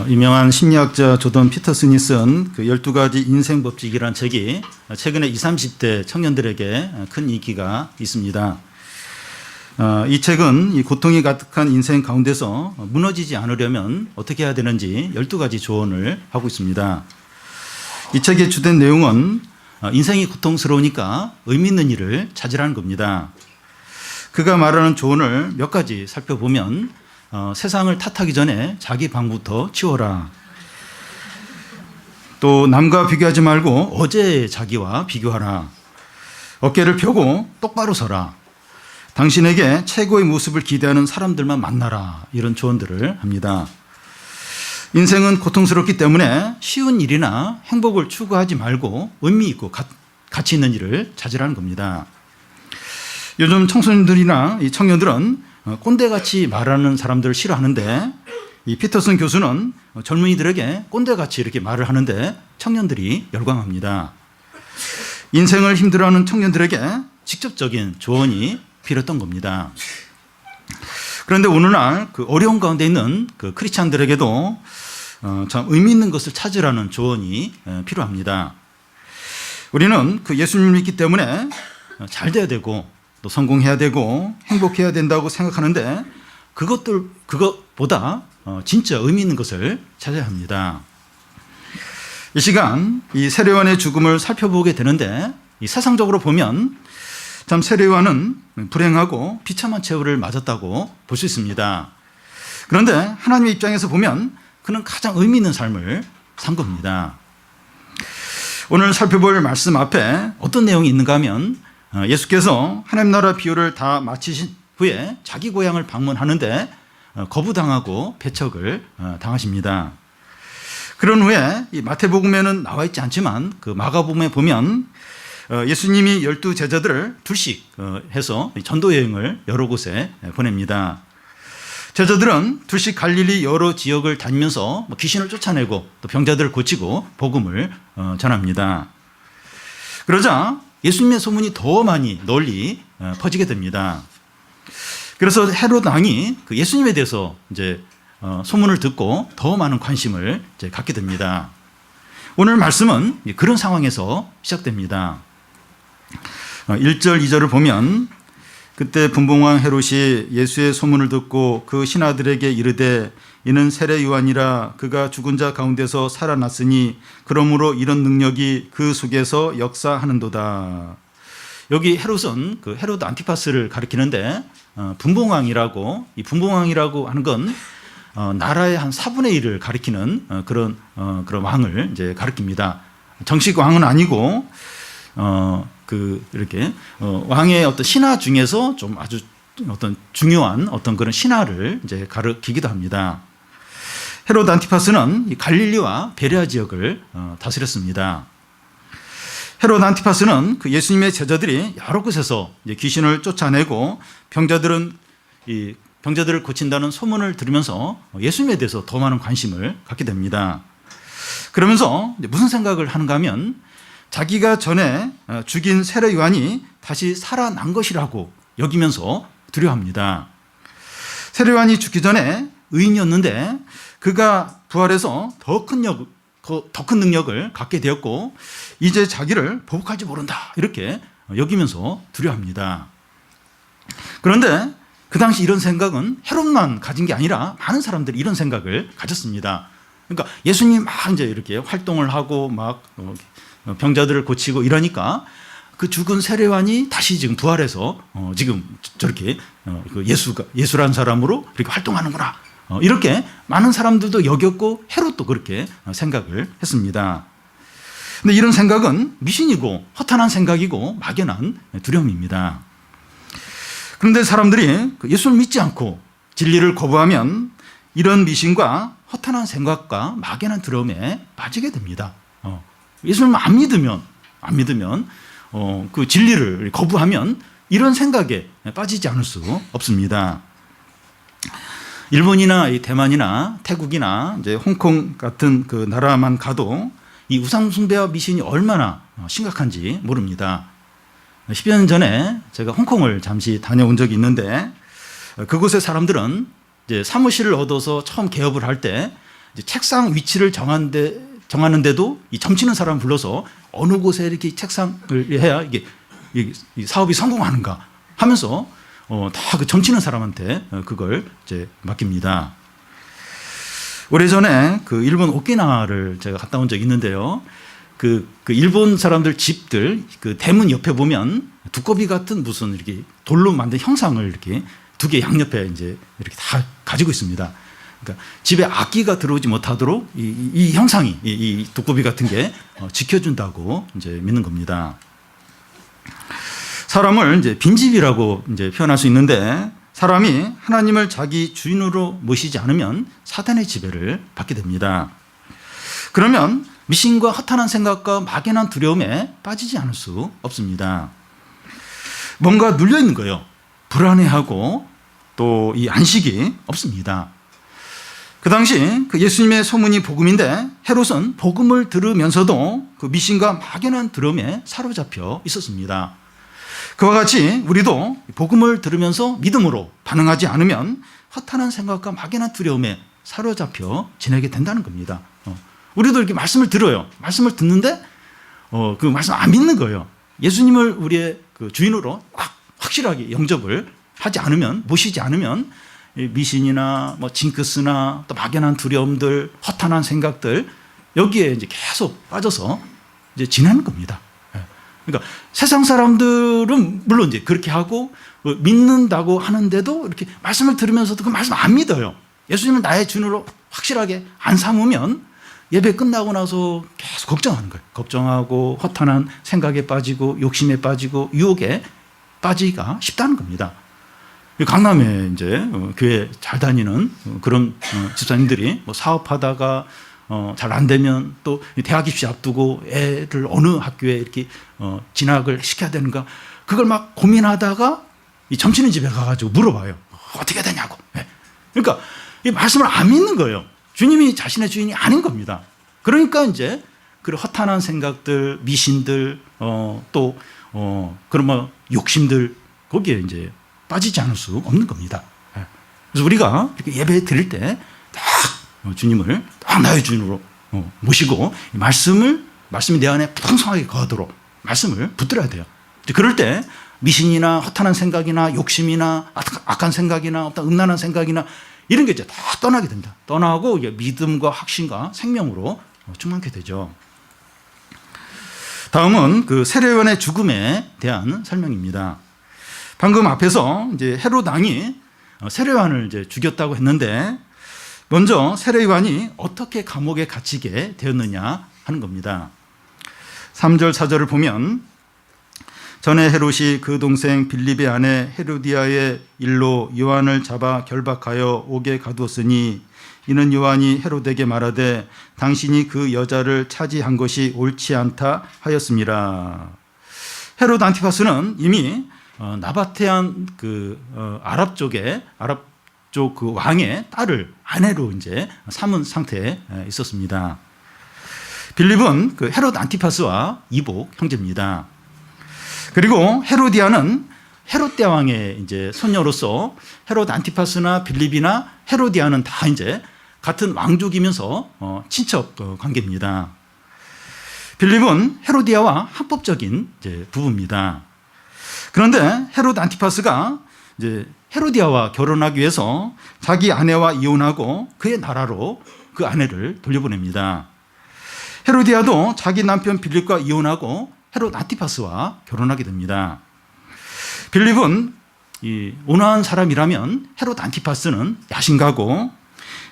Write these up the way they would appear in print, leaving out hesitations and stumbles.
유명한 심리학자 조던 피터슨이 쓴 그 12가지 인생 법칙이라는 책이 최근에 20, 30대 청년들에게 큰 인기가 있습니다. 이 책은 이 고통이 가득한 인생 가운데서 무너지지 않으려면 어떻게 해야 되는지 12가지 조언을 하고 있습니다. 이 책의 주된 내용은 인생이 고통스러우니까 의미 있는 일을 찾으라는 겁니다. 그가 말하는 조언을 몇 가지 살펴보면 세상을 탓하기 전에 자기 방부터 치워라. 또 남과 비교하지 말고 어제의 자기와 비교하라. 어깨를 펴고 똑바로 서라. 당신에게 최고의 모습을 기대하는 사람들만 만나라. 이런 조언들을 합니다. 인생은 고통스럽기 때문에 쉬운 일이나 행복을 추구하지 말고 의미 있고 가치 있는 일을 찾으라는 겁니다. 요즘 청소년들이나 이 청년들은 꼰대같이 말하는 사람들을 싫어하는데 이 피터슨 교수는 젊은이들에게 꼰대같이 이렇게 말을 하는데 청년들이 열광합니다. 인생을 힘들어하는 청년들에게 직접적인 조언이 필요했던 겁니다. 그런데 오늘날 그 어려운 가운데 있는 그 크리스찬들에게도 참 의미 있는 것을 찾으라는 조언이 필요합니다. 우리는 그 예수님을 믿기 때문에 잘 돼야 되고 또 성공해야 되고 행복해야 된다고 생각하는데 그것보다 진짜 의미 있는 것을 찾아야 합니다. 이 시간 이 세례요한의 죽음을 살펴보게 되는데 이 세상적으로 보면 참 세례요한은 불행하고 비참한 최후를 맞았다고 볼 수 있습니다. 그런데 하나님의 입장에서 보면 그는 가장 의미 있는 삶을 산 겁니다. 오늘 살펴볼 말씀 앞에 어떤 내용이 있는가 하면 예수께서 하나님 나라 비유를 다 마치신 후에 자기 고향을 방문하는데 거부당하고 배척을 당하십니다. 그런 후에 이 마태복음에는 나와 있지 않지만 그 마가복음에 보면 예수님이 12 제자들을 둘씩 해서 전도 여행을 여러 곳에 보냅니다. 제자들은 둘씩 갈릴리 여러 지역을 다니면서 귀신을 쫓아내고 또 병자들을 고치고 복음을 전합니다. 그러자 예수님의 소문이 더 많이 널리 퍼지게 됩니다. 그래서 헤롯 왕이 그 예수님에 대해서 이제 소문을 듣고 더 많은 관심을 이제 갖게 됩니다. 오늘 말씀은 그런 상황에서 시작됩니다. 1절, 2절을 보면 그때 분봉왕 헤롯이 예수의 소문을 듣고 그 신하들에게 이르되 이는 세례 요한이라 그가 죽은 자 가운데서 살아났으니 그러므로 이런 능력이 그 속에서 역사하는도다. 여기 헤롯은 그 헤롯 안티파스를 가리키는데 분봉왕이라고, 이 분봉왕이라고 하는 건 나라의 한 4분의 1을 가리키는 그런 왕을 이제 가리킵니다. 정식 왕은 아니고 이렇게 왕의 어떤 신하 중에서 좀 아주 어떤 중요한 어떤 그런 신하를 이제 가리키기도 합니다. 헤롯 안티파스는 갈릴리와 베레아 지역을 다스렸습니다. 헤롯 안티파스는 그 예수님의 제자들이 여러 곳에서 이제 귀신을 쫓아내고 병자들을 고친다는 소문을 들으면서 예수님에 대해서 더 많은 관심을 갖게 됩니다. 그러면서 무슨 생각을 하는가 하면 자기가 전에 죽인 세례 요한이 다시 살아난 것이라고 여기면서 두려워합니다. 세례 요한이 죽기 전에 의인이었는데 그가 부활해서 더 큰 능력을 갖게 되었고 이제 자기를 보복할지 모른다 이렇게 여기면서 두려워합니다. 그런데 그 당시 이런 생각은 헤롯만 가진 게 아니라 많은 사람들이 이런 생각을 가졌습니다. 그러니까 예수님이 막 이제 이렇게 활동을 하고 막 병자들을 고치고 이러니까 그 죽은 세례요한이 다시 지금 부활해서 지금 저렇게 예수란 사람으로 이렇게 활동하는구나. 이렇게 많은 사람들도 여겼고 헤롯도 그렇게 생각을 했습니다. 근데 이런 생각은 미신이고 허탄한 생각이고 막연한 두려움입니다. 그런데 사람들이 예수를 믿지 않고 진리를 거부하면 이런 미신과 허탄한 생각과 막연한 두려움에 빠지게 됩니다. 예수님을 안 믿으면 그 진리를 거부하면 이런 생각에 빠지지 않을 수 없습니다. 일본이나 대만이나 태국이나 이제 홍콩 같은 그 나라만 가도 이 우상 숭배와 미신이 얼마나 심각한지 모릅니다. 10여 년 전에 제가 홍콩을 잠시 다녀온 적이 있는데 그곳의 사람들은 이제 사무실을 얻어서 처음 개업을 할 때 이제 책상 위치를 정하는데도 이 점치는 사람 불러서 어느 곳에 이렇게 책상을 해야 이게 이 사업이 성공하는가 하면서 다 그 점치는 사람한테 그걸 이제 맡깁니다. 오래전에 그 일본 오키나와를 제가 갔다 온 적이 있는데요. 그 일본 사람들 집들 그 대문 옆에 보면 두꺼비 같은 무슨 이렇게 돌로 만든 형상을 이렇게 두 개 양옆에 이제 이렇게 다 가지고 있습니다. 그러니까 집에 악기가 들어오지 못하도록 이 형상이 이 두꺼비 같은 게 지켜준다고 이제 믿는 겁니다. 사람을 이제 빈집이라고 이제 표현할 수 있는데 사람이 하나님을 자기 주인으로 모시지 않으면 사단의 지배를 받게 됩니다. 그러면 미신과 허탄한 생각과 막연한 두려움에 빠지지 않을 수 없습니다. 뭔가 눌려 있는 거예요. 불안해하고 또 이 안식이 없습니다. 그 당시 그 예수님의 소문이 복음인데 헤롯은 복음을 들으면서도 그 미신과 막연한 두려움에 사로잡혀 있었습니다. 그와 같이 우리도 복음을 들으면서 믿음으로 반응하지 않으면 허탄한 생각과 막연한 두려움에 사로잡혀 지내게 된다는 겁니다. 우리도 이렇게 말씀을 들어요. 말씀을 듣는데 그 말씀 안 믿는 거예요. 예수님을 우리의 그 주인으로 확실하게 영접을 하지 않으면, 모시지 않으면 미신이나 뭐 징크스나 또 막연한 두려움들, 허탄한 생각들 여기에 이제 계속 빠져서 이제 지내는 겁니다. 그러니까 세상 사람들은 물론 이제 그렇게 하고 믿는다고 하는데도 이렇게 말씀을 들으면서도 그 말씀 안 믿어요. 예수님을 나의 주인으로 확실하게 안 삼으면 예배 끝나고 나서 계속 걱정하는 거예요. 걱정하고 허탄한 생각에 빠지고 욕심에 빠지고 유혹에 빠지기가 쉽다는 겁니다. 강남에 이제 교회 잘 다니는 그런 집사님들이 뭐 사업하다가 잘 안 되면 또 대학 입시 앞두고 애를 어느 학교에 이렇게 진학을 시켜야 되는가 그걸 막 고민하다가 이 점치는 집에 가가지고 물어봐요. 어떻게 되냐고. 그러니까 이 말씀을 안 믿는 거예요. 주님이 자신의 주인이 아닌 겁니다. 그러니까 이제 그런 허탄한 생각들, 미신들, 또 그런 뭐 욕심들 거기에 이제 빠지지 않을 수 없는 겁니다. 그래서 우리가 이렇게 예배 드릴 때 딱 주님을 딱 나의 주인으로 모시고 말씀이 내 안에 풍성하게 거하도록 말씀을 붙들어야 돼요. 그럴 때 미신이나 허탄한 생각이나 욕심이나 악한 생각이나 어떤 음란한 생각이나 이런 게 이제 다 떠나게 됩니다. 떠나고 이제 믿음과 확신과 생명으로 충만케 되죠. 다음은 그 세례요한의 죽음에 대한 설명입니다. 방금 앞에서 이제 헤롯 왕이 세례요한을 이제 죽였다고 했는데 먼저 세례요한이 어떻게 감옥에 갇히게 되었느냐 하는 겁니다. 3절 4절을 보면 전에 헤롯이 그 동생 빌립의 아내 헤로디아의 일로 요한을 잡아 결박하여 옥에 가두었으니 이는 요한이 헤롯에게 말하되 당신이 그 여자를 차지한 것이 옳지 않다 하였습니다. 헤롯 안티파스는 이미 나바테안 아랍 쪽 그 왕의 딸을 아내로 이제 삼은 상태에 있었습니다. 빌립은 그 헤롯 안티파스와 이복 형제입니다. 그리고 헤로디아는 헤롯 대왕의 이제 손녀로서 헤롯 안티파스나 빌립이나 헤로디아는 다 이제 같은 왕족이면서 친척 관계입니다. 빌립은 헤로디아와 합법적인 이제 부부입니다. 그런데 헤롯 안티파스가 이제 헤로디아와 결혼하기 위해서 자기 아내와 이혼하고 그의 나라로 그 아내를 돌려보냅니다. 헤로디아도 자기 남편 빌립과 이혼하고 헤롯 안티파스와 결혼하게 됩니다. 빌립은 이 온화한 사람이라면 헤롯 안티파스는 야심가고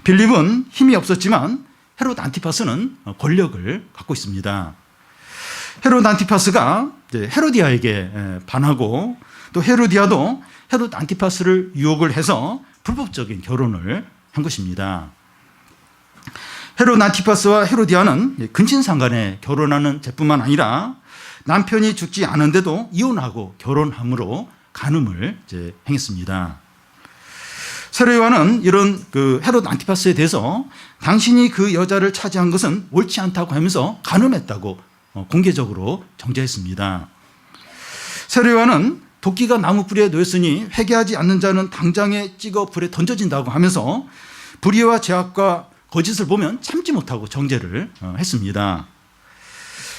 빌립은 힘이 없었지만 헤롯 안티파스는 권력을 갖고 있습니다. 헤롯 안티파스가 이제 헤로디아에게 반하고 또 헤로디아도 헤롯 안티파스를 유혹을 해서 불법적인 결혼을 한 것입니다. 헤롯 안티파스와 헤로디아는 근친상간에 결혼하는 죄뿐만 아니라 남편이 죽지 않은데도 이혼하고 결혼함으로 간음을 이제 행했습니다. 세례요한은 이런 그 헤롯 안티파스에 대해서 당신이 그 여자를 차지한 것은 옳지 않다고 하면서 간음했다고 공개적으로 정죄했습니다. 세례요한은 도끼가 나무 뿌리에 놓였으니 회개하지 않는 자는 당장에 찍어 불에 던져진다고 하면서 불의와 죄악과 거짓을 보면 참지 못하고 정죄를 했습니다.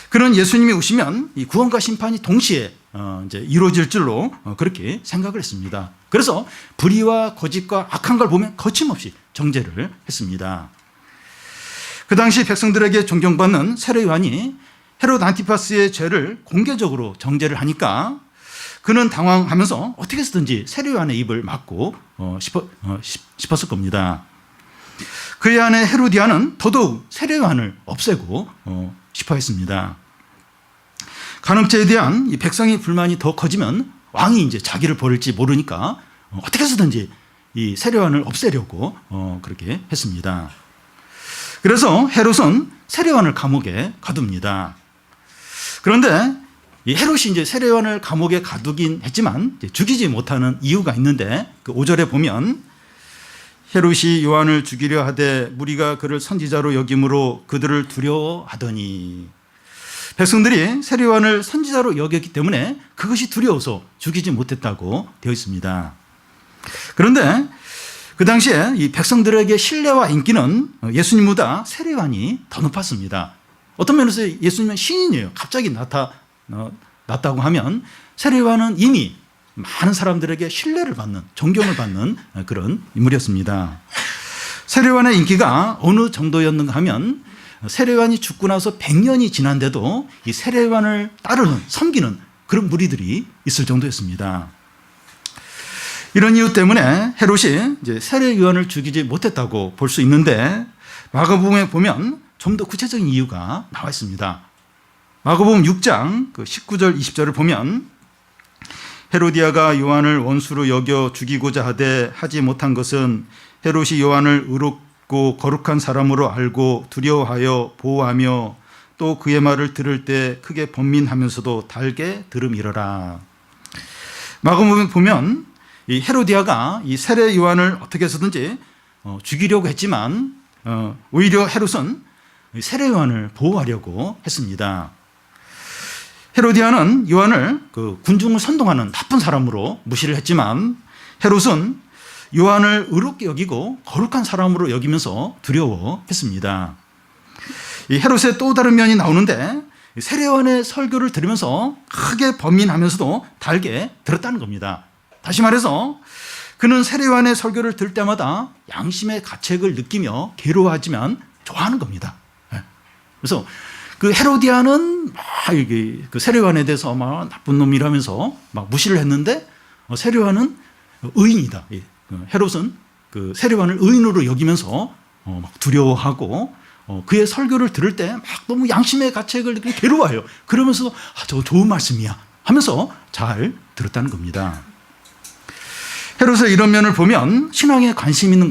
그런 예수님이 오시면 이 구원과 심판이 동시에 이제 이루어질 줄로 그렇게 생각을 했습니다. 그래서 불의와 거짓과 악한 걸 보면 거침없이 정죄를 했습니다. 그 당시 백성들에게 존경받는 세례 요한이 헤롯 안티파스의 죄를 공개적으로 정죄를 하니까 그는 당황하면서 어떻게 해서든지 세례 요한의 입을 막고 싶었을 겁니다. 그의 아내 헤로디아는 더더욱 세례 요한을 없애고 싶어 했습니다. 간음죄에 대한 이 백성의 불만이 더 커지면 왕이 이제 자기를 버릴지 모르니까 어떻게 해서든지 이 세례 요한을 없애려고 그렇게 했습니다. 그래서 헤롯은 세례 요한을 감옥에 가둡니다. 그런데 이 헤롯이 이제 세례 요한을 감옥에 가두긴 했지만 죽이지 못하는 이유가 있는데 그 5절에 보면 헤롯이 요한을 죽이려 하되 무리가 그를 선지자로 여김으로 그들을 두려워하더니, 백성들이 세례 요한을 선지자로 여겼기 때문에 그것이 두려워서 죽이지 못했다고 되어 있습니다. 그런데 그 당시에 이 백성들에게 신뢰와 인기는 예수님보다 세례 요한이 더 높았습니다. 어떤 면에서 예수님은 신인이에요. 갑자기 나타났다고 하면 세례 요한은 이미 많은 사람들에게 신뢰를 받는, 존경을 받는 그런 인물이었습니다. 세례 요한의 인기가 어느 정도였는가 하면 세례 요한이 죽고 나서 100년이 지난데도 이 세례 요한을 따르는, 섬기는 그런 무리들이 있을 정도였습니다. 이런 이유 때문에 헤롯이 이제 세례 요한을 죽이지 못했다고 볼 수 있는데 마가복음에 보면 좀 더 구체적인 이유가 나와 있습니다. 마가복음 6장 19절 20절을 보면 헤로디아가 요한을 원수로 여겨 죽이고자 하되 하지 못한 것은 헤롯이 요한을 의롭고 거룩한 사람으로 알고 두려워하여 보호하며 또 그의 말을 들을 때 크게 번민하면서도 달게 들음이러라. 마가복음에 보면 이 헤로디아가 이 세례 요한을 어떻게 해서든지 죽이려고 했지만 오히려 헤롯은 세례 요한을 보호하려고 했습니다. 헤로디아는 요한을 그 군중을 선동하는 나쁜 사람으로 무시를 했지만 헤롯은 요한을 의롭게 여기고 거룩한 사람으로 여기면서 두려워했습니다. 이 헤롯의 또 다른 면이 나오는데 세례 요한의 설교를 들으면서 크게 번민하면서도 달게 들었다는 겁니다. 다시 말해서 그는 세례 요한의 설교를 들을 때마다 양심의 가책을 느끼며 괴로워하지만 좋아하는 겁니다. 그래서 그 헤로디아는 막 이게 그 세례 요한에 대해서 막 나쁜 놈이라면서 막 무시를 했는데 세례 요한은 의인이다. 헤롯은 그 세례 요한을 의인으로 여기면서 막 두려워하고 그의 설교를 들을 때 막 너무 양심의 가책을 느끼고 괴로워해요. 그러면서 저거 좋은 말씀이야 하면서 잘 들었다는 겁니다. 헤롯의 이런 면을 보면 신앙에 관심 있는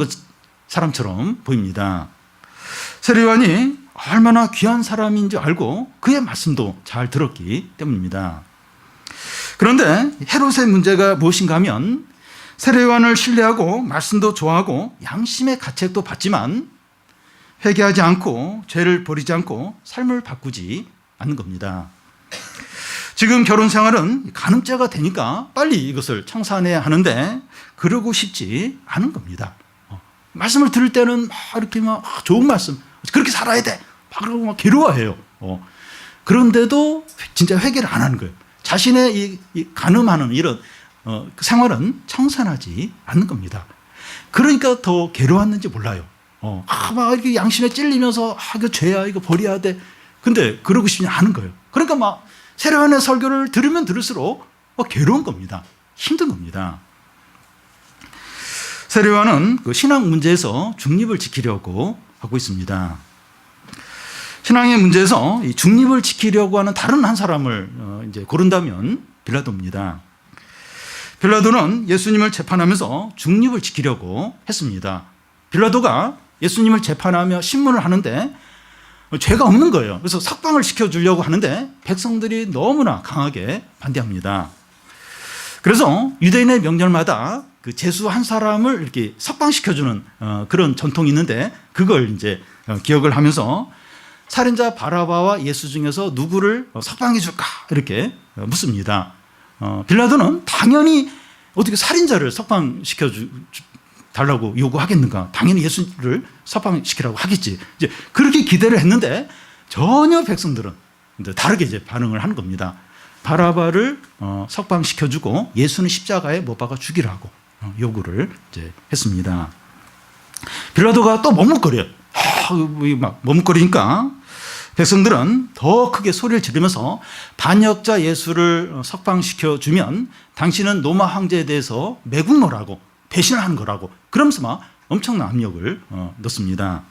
사람처럼 보입니다. 세례 요한이 얼마나 귀한 사람인 줄 알고 그의 말씀도 잘 들었기 때문입니다. 그런데 헤롯의 문제가 무엇인가 하면 세례 요한을 신뢰하고 말씀도 좋아하고 양심의 가책도 받지만 회개하지 않고 죄를 버리지 않고 삶을 바꾸지 않는 겁니다. 지금 결혼 생활은 간음죄가 되니까 빨리 이것을 청산해야 하는데 그러고 싶지 않은 겁니다. 말씀을 들을 때는 막 이렇게 막 좋은 말씀, 그렇게 살아야 돼. 막 그러고 막 괴로워해요. 그런데도 진짜 회개를 안 하는 거예요. 자신의 이 간음하는 이런 생활은 청산하지 않는 겁니다. 그러니까 더 괴로웠는지 몰라요. 막 이렇게 양심에 찔리면서 이거 죄야, 이거 버려야 돼. 근데 그러고 싶지 않은 거예요. 그러니까 막 세례 요한의 설교를 들으면 들을수록 괴로운 겁니다. 힘든 겁니다. 세례 요한은 그 신앙 문제에서 중립을 지키려고 하고 있습니다. 신앙의 문제에서 이 중립을 지키려고 하는 다른 한 사람을 이제 고른다면 빌라도입니다. 빌라도는 예수님을 재판하면서 중립을 지키려고 했습니다. 빌라도가 예수님을 재판하며 신문을 하는데 죄가 없는 거예요. 그래서 석방을 시켜주려고 하는데 백성들이 너무나 강하게 반대합니다. 그래서 유대인의 명절마다 그 제수 한 사람을 이렇게 석방시켜주는 그런 전통이 있는데 그걸 이제 기억을 하면서 살인자 바라바와 예수 중에서 누구를 석방해 줄까 이렇게 묻습니다. 빌라도는 당연히 어떻게 살인자를 석방시켜 달라고 요구하겠는가? 당연히 예수를 석방시키라고 하겠지. 이제 그렇게 기대를 했는데 전혀 백성들은 이제 다르게 이제 반응을 하는 겁니다. 바라바를 석방시켜주고 예수는 십자가에 못 박아 죽이라고 요구를 이제 했습니다. 빌라도가 또 머뭇거려요. 막 머뭇거리니까 백성들은 더 크게 소리를 지르면서 반역자 예수를 석방시켜 주면 당신은 로마 황제에 대해서 매국노라고 배신을 하는 거라고 그러면서 막 엄청난 압력을 넣습니다.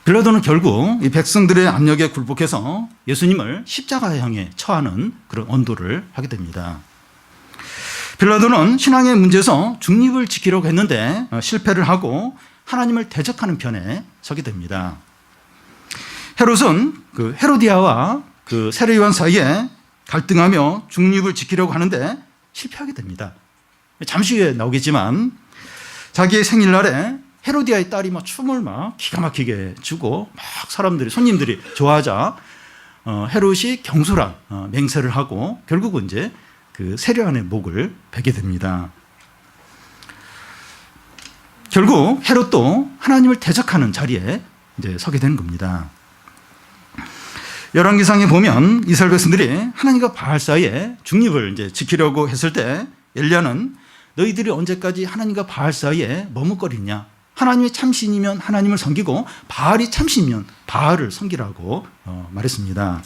빌라도는 결국 이 백성들의 압력에 굴복해서 예수님을 십자가에 향해 처하는 그런 언도를 하게 됩니다. 빌라도는 신앙의 문제에서 중립을 지키려고 했는데 실패를 하고 하나님을 대적하는 편에 서게 됩니다. 헤롯은 그 헤로디아와 그 세례 요한 사이에 갈등하며 중립을 지키려고 하는데 실패하게 됩니다. 잠시 후에 나오겠지만 자기의 생일날에 헤로디아의 딸이 막 춤을 막 기가 막히게 추고 막 사람들이 손님들이 좋아하자 헤롯이 경솔한 맹세를 하고 결국은 이제 그 세례 요한의 목을 베게 됩니다. 결국 헤롯도 하나님을 대적하는 자리에 이제 서게 되는 겁니다. 열왕기상에 보면 이스라엘 백성들이 하나님과 바알 사이에 중립을 이제 지키려고 했을 때 엘리야는 너희들이 언제까지 하나님과 바알 사이에 머뭇거리냐? 하나님이 참신이면 하나님을 섬기고 바알이 참신이면 바알을 섬기라고 말했습니다.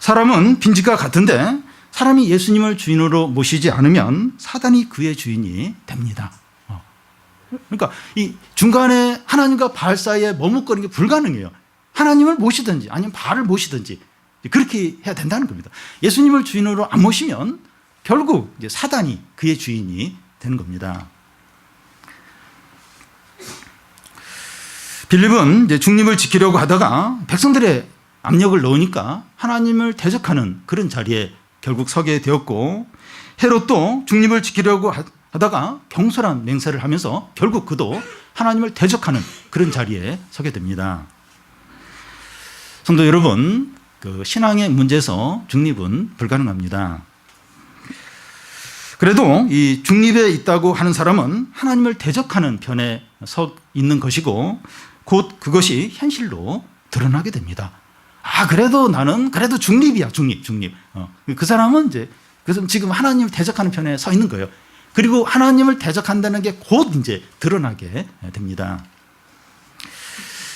사람은 빈집과 같은데 사람이 예수님을 주인으로 모시지 않으면 사단이 그의 주인이 됩니다. 그러니까 이 중간에 하나님과 바알 사이에 머뭇거리는 게 불가능해요. 하나님을 모시든지 아니면 바알을 모시든지 그렇게 해야 된다는 겁니다. 예수님을 주인으로 안 모시면 결국 이제 사단이 그의 주인이 되는 겁니다. 빌립은 이제 중립을 지키려고 하다가 백성들의 압력을 넣으니까 하나님을 대적하는 그런 자리에 결국 서게 되었고 헤롯도 중립을 지키려고 하다가 경솔한 맹세를 하면서 결국 그도 하나님을 대적하는 그런 자리에 서게 됩니다. 성도 여러분, 그 신앙의 문제에서 중립은 불가능합니다. 그래도 이 중립에 있다고 하는 사람은 하나님을 대적하는 편에 서 있는 것이고 곧 그것이 현실로 드러나게 됩니다. 그래도 나는 그래도 중립이야, 중립. 그 사람은 이제 그래서 지금 하나님을 대적하는 편에 서 있는 거예요. 그리고 하나님을 대적한다는 게 곧 이제 드러나게 됩니다.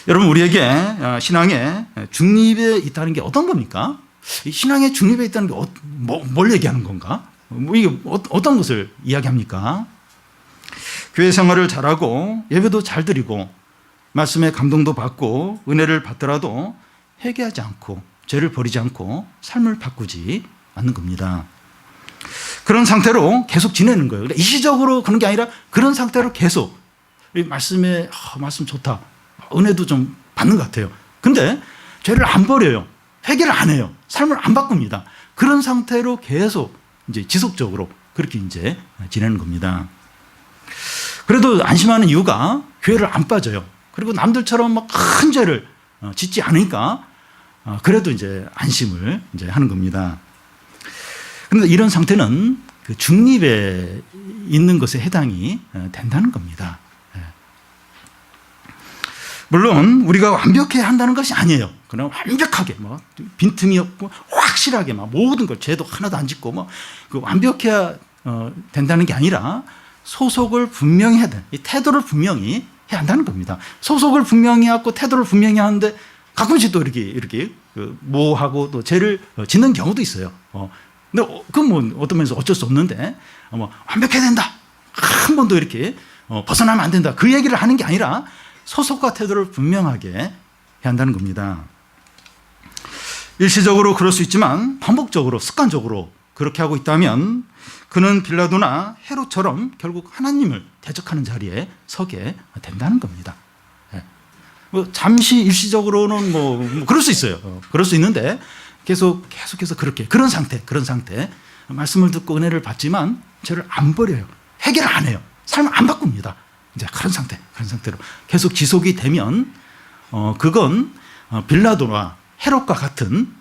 여러분, 우리에게 신앙의 중립에 있다는 게 어떤 겁니까? 신앙의 중립에 있다는 게 뭘 얘기하는 건가? 이게 어떤 것을 이야기합니까? 교회 생활을 잘하고 예배도 잘 드리고 말씀에 감동도 받고 은혜를 받더라도 회개하지 않고 죄를 버리지 않고 삶을 바꾸지 않는 겁니다. 그런 상태로 계속 지내는 거예요. 그러니까 일시적으로 그런 게 아니라 그런 상태로 계속 말씀에 말씀 좋다. 은혜도 좀 받는 것 같아요. 근데 죄를 안 버려요. 회개를 안 해요. 삶을 안 바꿉니다. 그런 상태로 계속 이제 지속적으로 그렇게 이제 지내는 겁니다. 그래도 안심하는 이유가 교회를 안 빠져요. 그리고 남들처럼 막 큰 죄를 짓지 않으니까 그래도 이제 안심을 이제 하는 겁니다. 그런데 이런 상태는 그 중립에 있는 것에 해당이 된다는 겁니다. 물론 우리가 완벽해야 한다는 것이 아니에요. 그냥 완벽하게 빈틈이 없고 확실하게 모든 걸 죄도 하나도 안 짓고 그 완벽해야 된다는 게 아니라 소속을 분명히 해야 돼. 이 태도를 분명히 해야 한다는 겁니다. 소속을 분명히 하고 태도를 분명히 하는데 가끔씩 또 이렇게 모호하고 또 죄를 짓는 경우도 있어요. 근데 그건 어떤 면에서 어쩔 수 없는데 완벽해야 된다. 한 번도 이렇게 벗어나면 안 된다. 그 얘기를 하는 게 아니라 소속과 태도를 분명하게 해야 한다는 겁니다. 일시적으로 그럴 수 있지만 반복적으로 습관적으로 그렇게 하고 있다면 그는 빌라도나 헤롯처럼 결국 하나님을 대적하는 자리에 서게 된다는 겁니다. 잠시 일시적으로는 그럴 수 있어요. 그럴 수 있는데 계속해서 그런 상태 말씀을 듣고 은혜를 받지만 죄를 안 버려요. 회개를 안 해요. 삶을 안 바꿉니다. 이제 그런 상태로 계속 지속이 되면 그건 빌라도와 헤롯과 같은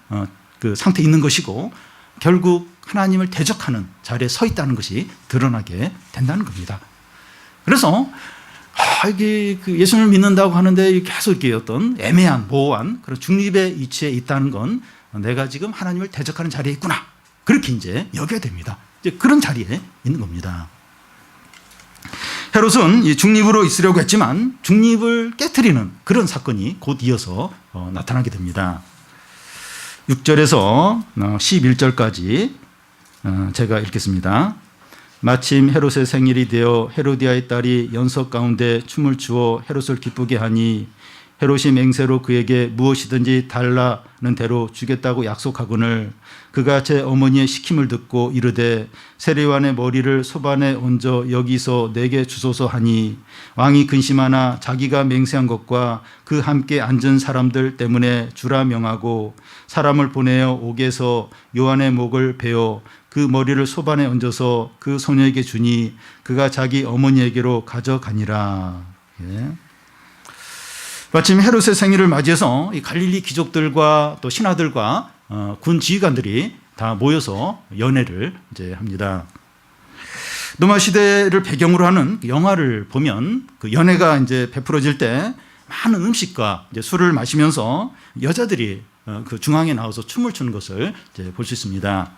그 상태에 있는 것이고 결국 하나님을 대적하는 자리에 서 있다는 것이 드러나게 된다는 겁니다. 그래서 이게 예수님을 믿는다고 하는데 계속 이렇게 어떤 애매한 모호한 그런 중립의 위치에 있다는 건 내가 지금 하나님을 대적하는 자리에 있구나, 그렇게 이제 여겨야 됩니다. 이제 그런 자리에 있는 겁니다. 헤롯은 이 중립으로 있으려고 했지만 중립을 깨트리는 그런 사건이 곧 이어서 나타나게 됩니다. 6절에서 11절까지 제가 읽겠습니다. 마침 헤롯의 생일이 되어 헤로디아의 딸이 연석 가운데 춤을 추어 헤롯을 기쁘게 하니 헤롯이 맹세로 그에게 무엇이든지 달라는 대로 주겠다고 약속하거늘 그가 제 어머니의 시킴을 듣고 이르되 세례요한의 머리를 소반에 얹어 여기서 내게 주소서 하니 왕이 근심하나 자기가 맹세한 것과 그 함께 앉은 사람들 때문에 주라 명하고 사람을 보내어 옥에서 요한의 목을 베어 그 머리를 소반에 얹어서 그 소녀에게 주니 그가 자기 어머니에게로 가져가니라. 예. 마침 헤롯의 생일을 맞이해서 이 갈릴리 귀족들과 또 신하들과 군 지휘관들이 다 모여서 연회를 이제 합니다. 로마 시대를 배경으로 하는 영화를 보면 그 연회가 이제 베풀어질 때 많은 음식과 이제 술을 마시면서 여자들이 그 중앙에 나와서 춤을 추는 것을 이제 볼 수 있습니다.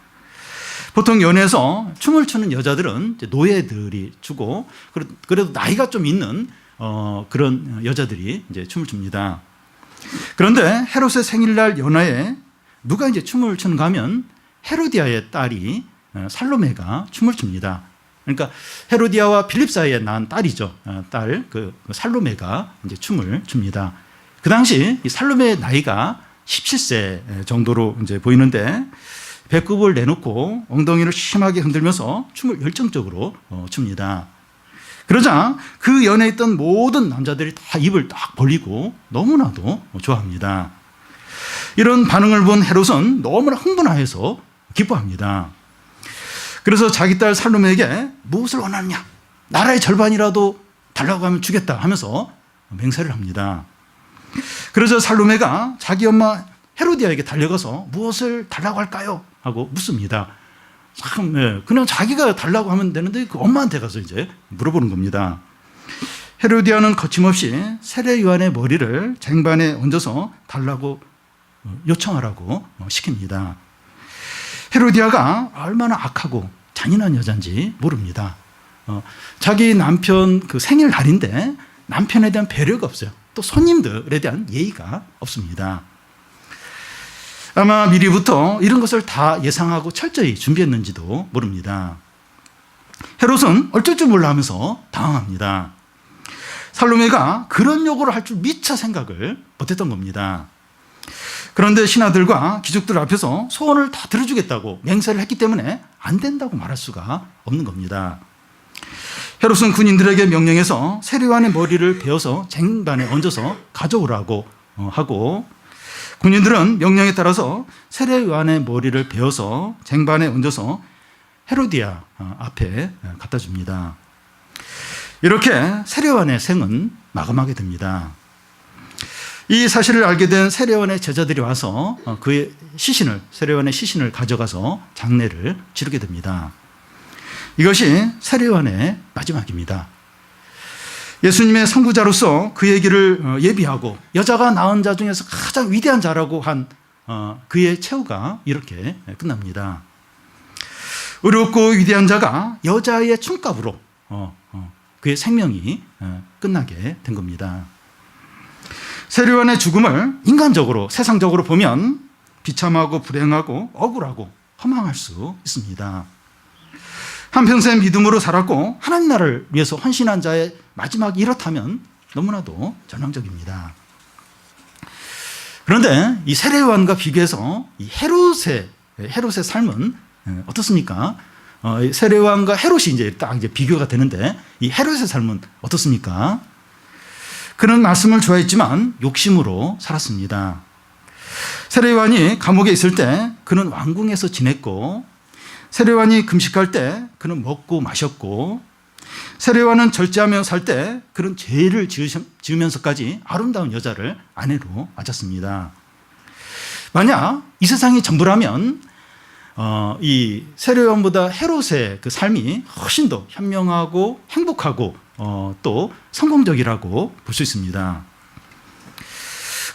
보통 연회에서 춤을 추는 여자들은 이제 노예들이 추고 그래도 나이가 좀 있는 그런 여자들이 이제 춤을 춥니다. 그런데 헤롯의 생일날 연회에 누가 이제 춤을 추는가 하면 헤로디아의 딸이 살로메가 춤을 춥니다. 그러니까 헤로디아와 빌립 사이에 낳은 딸이죠. 딸 그 살로메가 이제 춤을 춥니다. 그 당시 이 살로메의 나이가 17세 정도로 이제 보이는데 배꼽을 내놓고 엉덩이를 심하게 흔들면서 춤을 열정적으로 춥니다. 그러자 그 연애에 있던 모든 남자들이 다 입을 딱 벌리고 너무나도 좋아합니다. 이런 반응을 본 헤롯은 너무나 흥분하여서 기뻐합니다. 그래서 자기 딸 살로메에게 무엇을 원하느냐, 나라의 절반이라도 달라고 하면 주겠다 하면서 맹세를 합니다. 그래서 살로메가 자기 엄마 헤로디아에게 달려가서 무엇을 달라고 할까요? 하고 묻습니다. 참, 그냥 자기가 달라고 하면 되는데 그 엄마한테 가서 이제 물어보는 겁니다. 헤로디아는 거침없이 세례 요한의 머리를 쟁반에 얹어서 달라고 요청하라고 시킵니다. 헤로디아가 얼마나 악하고 잔인한 여잔지 모릅니다. 자기 남편 그 생일날인데 남편에 대한 배려가 없어요. 또 손님들에 대한 예의가 없습니다. 아마 미리부터 이런 것을 다 예상하고 철저히 준비했는지도 모릅니다. 헤롯은 어쩔 줄 몰라 하면서 당황합니다. 살로메가 그런 요구를 할 줄 미처 생각을 못했던 겁니다. 그런데 신하들과 귀족들 앞에서 소원을 다 들어주겠다고 맹세를 했기 때문에 안 된다고 말할 수가 없는 겁니다. 헤롯은 군인들에게 명령해서 세례요한의 머리를 베어서 쟁반에 얹어서 가져오라고 하고 군인들은 명령에 따라서 세례요한의 머리를 베어서 쟁반에 얹어서 헤로디아 앞에 갖다 줍니다. 이렇게 세례요한의 생은 마감하게 됩니다. 이 사실을 알게 된 세례요한의 제자들이 와서 그의 시신을, 세례요한의 시신을 가져가서 장례를 치르게 됩니다. 이것이 세례요한의 마지막입니다. 예수님의 선구자로서 그의 길을 예비하고 여자가 낳은 자 중에서 가장 위대한 자라고 한 그의 최후가 이렇게 끝납니다. 의롭고 위대한 자가 여자의 춤값으로 그의 생명이 끝나게 된 겁니다. 세례요한의 죽음을 인간적으로, 세상적으로 보면 비참하고 불행하고 억울하고 허망할 수 있습니다. 한평생 믿음으로 살았고 하나님 나라를 위해서 헌신한 자의 마지막이 이렇다면 너무나도 전형적입니다. 그런데 이 세례요한과 비교해서 이 헤롯의 삶은 어떻습니까? 세례요한과 헤롯이 이제 딱 이제 비교가 되는데 이 헤롯의 삶은 어떻습니까? 그는 말씀을 좋아했지만 욕심으로 살았습니다. 세례요한이 감옥에 있을 때 그는 왕궁에서 지냈고 세례요한이 금식할 때 그는 먹고 마셨고 세례요한은 절제하며 살 때 그는 죄를 지으면서까지 아름다운 여자를 아내로 맞았습니다. 만약 이 세상이 전부라면 이 세례요한보다 헤롯의 그 삶이 훨씬 더 현명하고 행복하고 또 성공적이라고 볼 수 있습니다.